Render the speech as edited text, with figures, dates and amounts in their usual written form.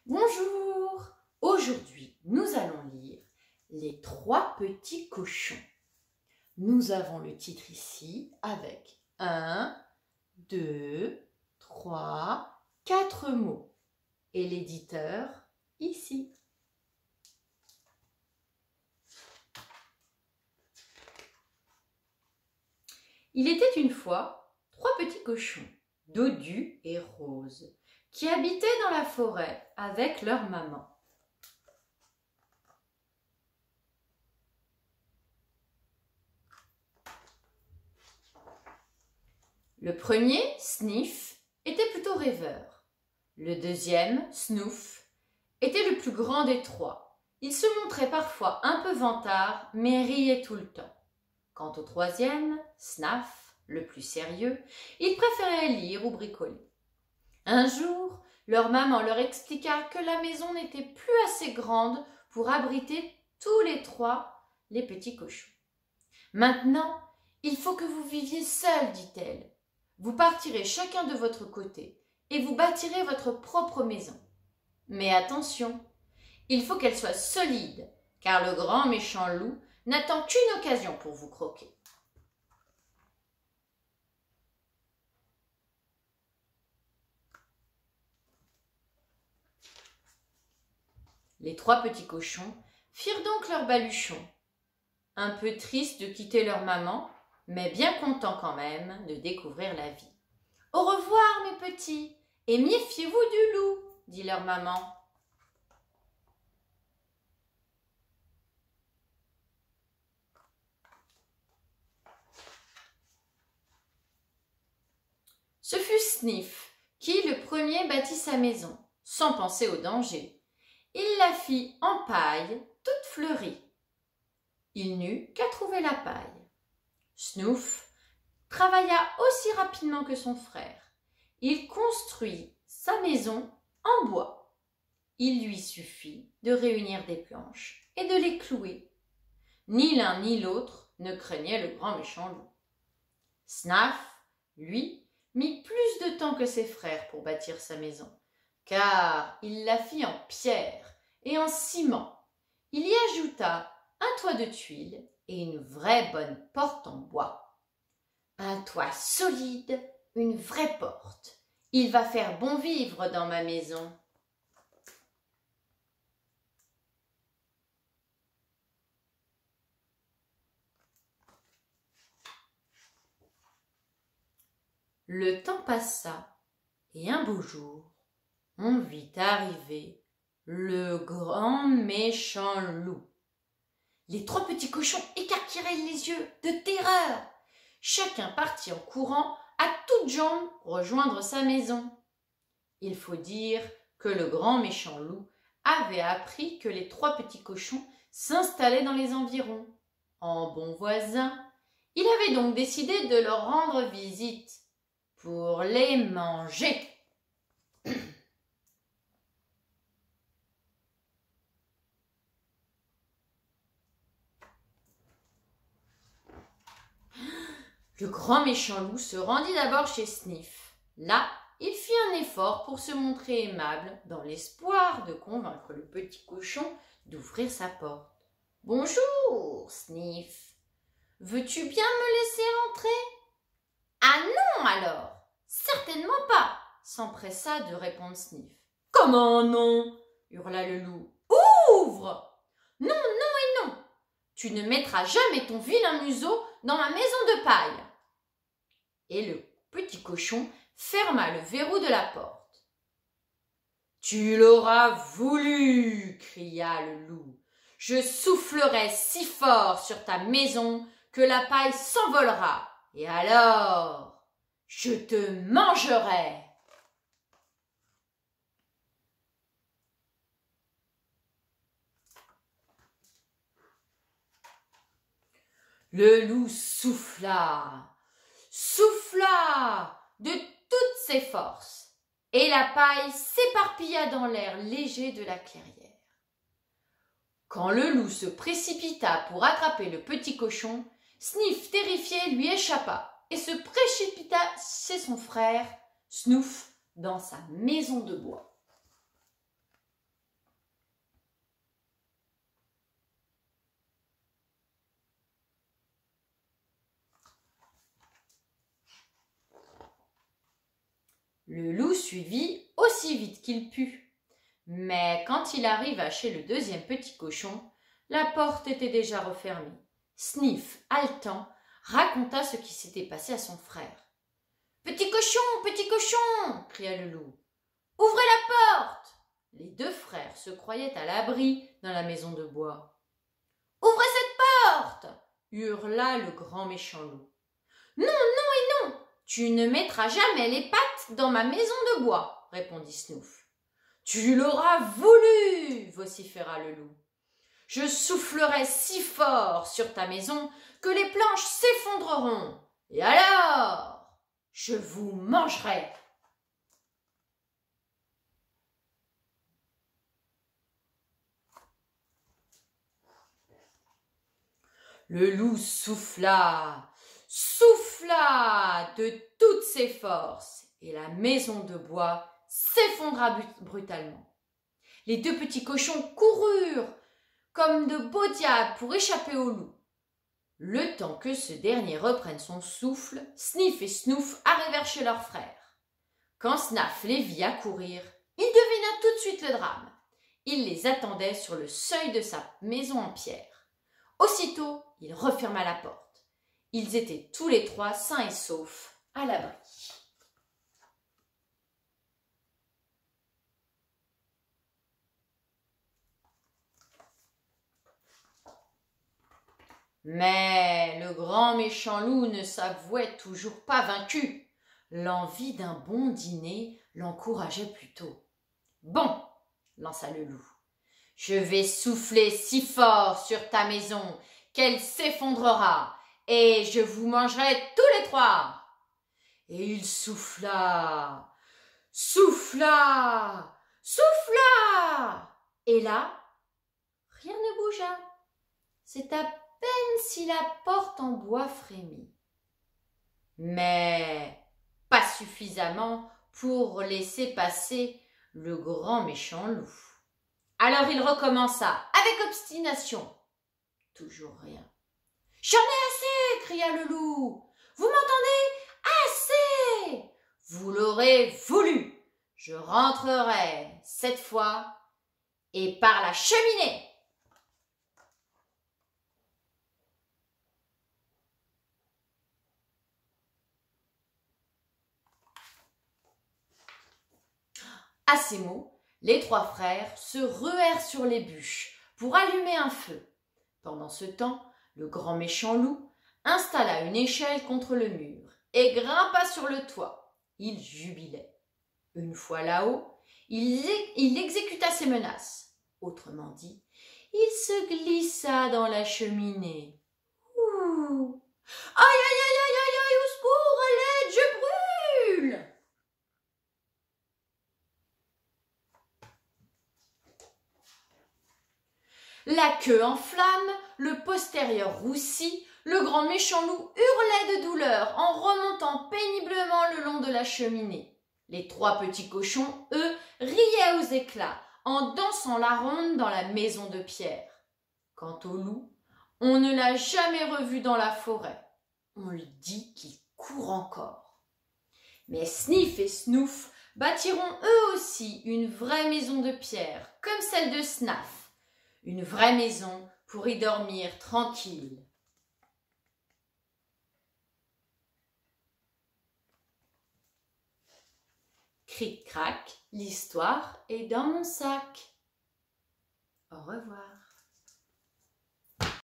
Bonjour! Aujourd'hui, nous allons lire Les trois petits cochons. Nous avons le titre ici avec 1, 2, 3, 4 mots et l'éditeur ici. Il était une fois 3 petits cochons, dodus et roses, qui habitaient dans la forêt avec leur maman. Le premier, Sniff, était plutôt rêveur. Le deuxième, Snoof, était le plus grand des trois. Il se montrait parfois un peu vantard, mais riait tout le temps. Quant au troisième, Snaf, le plus sérieux, il préférait lire ou bricoler. Un jour, leur maman leur expliqua que la maison n'était plus assez grande pour abriter tous les trois les petits cochons. « Maintenant, il faut que vous viviez seuls, dit-elle. Vous partirez chacun de votre côté et vous bâtirez votre propre maison. Mais attention, il faut qu'elle soit solide, car le grand méchant loup n'attend qu'une occasion pour vous croquer. » Les trois petits cochons firent donc leur baluchon, un peu tristes de quitter leur maman, mais bien contents quand même de découvrir la vie. « Au revoir, mes petits, et méfiez-vous du loup, » dit leur maman. Ce fut Sniff qui, le premier, bâtit sa maison, sans penser au danger. Il la fit en paille, toute fleurie. Il n'eut qu'à trouver la paille. Snoof travailla aussi rapidement que son frère. Il construit sa maison en bois. Il lui suffit de réunir des planches et de les clouer. Ni l'un ni l'autre ne craignait le grand méchant loup. Snaf, lui, mit plus de temps que ses frères pour bâtir sa maison, car il la fit en pierre et en ciment. Il y ajouta un toit de tuiles et une vraie bonne porte en bois. Un toit solide, une vraie porte. Il va faire bon vivre dans ma maison. Le temps passa et un beau jour, on vit arriver le grand méchant loup. Les trois petits cochons écarquillèrent les yeux de terreur. Chacun partit en courant à toutes jambes rejoindre sa maison. Il faut dire que le grand méchant loup avait appris que les trois petits cochons s'installaient dans les environs. En bon voisin, il avait donc décidé de leur rendre visite pour les manger. Le grand méchant loup se rendit d'abord chez Sniff. Là, il fit un effort pour se montrer aimable, dans l'espoir de convaincre le petit cochon d'ouvrir sa porte. « Bonjour, Sniff. Veux-tu bien me laisser entrer ?»« Ah non alors, certainement pas !» s'empressa de répondre Sniff. « Comment non ?» hurla le loup. « Ouvre !»« Non, non et non. Tu ne mettras jamais ton vilain museau dans ma maison de paille. » Et le petit cochon ferma le verrou de la porte. « Tu l'auras voulu !» cria le loup. « Je soufflerai si fort sur ta maison que la paille s'envolera, et alors je te mangerai !» Le loup souffla de toutes ses forces, et la paille s'éparpilla dans l'air léger de la clairière. Quand le loup se précipita pour attraper le petit cochon, Sniff, terrifié, lui échappa et se précipita chez son frère, Snoof, dans sa maison de bois. Le loup suivit aussi vite qu'il put. Mais quand il arriva chez le deuxième petit cochon, la porte était déjà refermée. Sniff, haletant, raconta ce qui s'était passé à son frère. « Petit cochon !» cria le loup. « Ouvrez la porte !» Les deux frères se croyaient à l'abri dans la maison de bois. « Ouvrez cette porte !» hurla le grand méchant loup. « Non, non et non, tu ne mettras jamais les pattes dans ma maison de bois, répondit Snouf. « Tu l'auras voulu, vociféra le loup. Je soufflerai si fort sur ta maison que les planches s'effondreront. Et alors, je vous mangerai. » Le loup souffla de toutes ses forces, et la maison de bois s'effondra brutalement. Les deux petits cochons coururent comme de beaux diables pour échapper au loup. Le temps que ce dernier reprenne son souffle, Sniff et Snouf arrivèrent chez leur frère. Quand Snaf les vit accourir, il devina tout de suite le drame. Il les attendait sur le seuil de sa maison en pierre. Aussitôt, il referma la porte. Ils étaient tous les trois sains et saufs à l'abri. Mais le grand méchant loup ne s'avouait toujours pas vaincu. L'envie d'un bon dîner l'encourageait plutôt. « Bon, » lança le loup, « je vais souffler si fort sur ta maison qu'elle s'effondrera, et je vous mangerai tous les trois. » Et il souffla, souffla, souffla, et là, rien ne bougea. C'est à peine si la porte en bois frémit. Mais pas suffisamment pour laisser passer le grand méchant loup. Alors il recommença avec obstination. Toujours rien. « J'en ai assez !» cria le loup. « Vous m'entendez? Assez ! Vous l'aurez voulu. Je rentrerai cette fois et par la cheminée. » À ces mots, les trois frères se ruèrent sur les bûches pour allumer un feu. Pendant ce temps, le grand méchant loup installa une échelle contre le mur et grimpa sur le toit. Il jubilait. Une fois là-haut, il exécuta ses menaces. Autrement dit, il se glissa dans la cheminée. Ouh! Aïe, aïe, aïe, aïe, aïe, aïe, au secours, à l'aide, je brûle! La queue en flamme, le postérieur roussi, le grand méchant loup hurlait de douleur en remontant péniblement le long de la cheminée. Les trois petits cochons, eux, riaient aux éclats en dansant la ronde dans la maison de pierre. Quant au loup, on ne l'a jamais revu dans la forêt. On lui dit qu'il court encore. Mais Sniff et Snouf bâtiront eux aussi une vraie maison de pierre, comme celle de Snaf. Une vraie maison pour y dormir tranquille. Cric-crac, l'histoire est dans mon sac. Au revoir.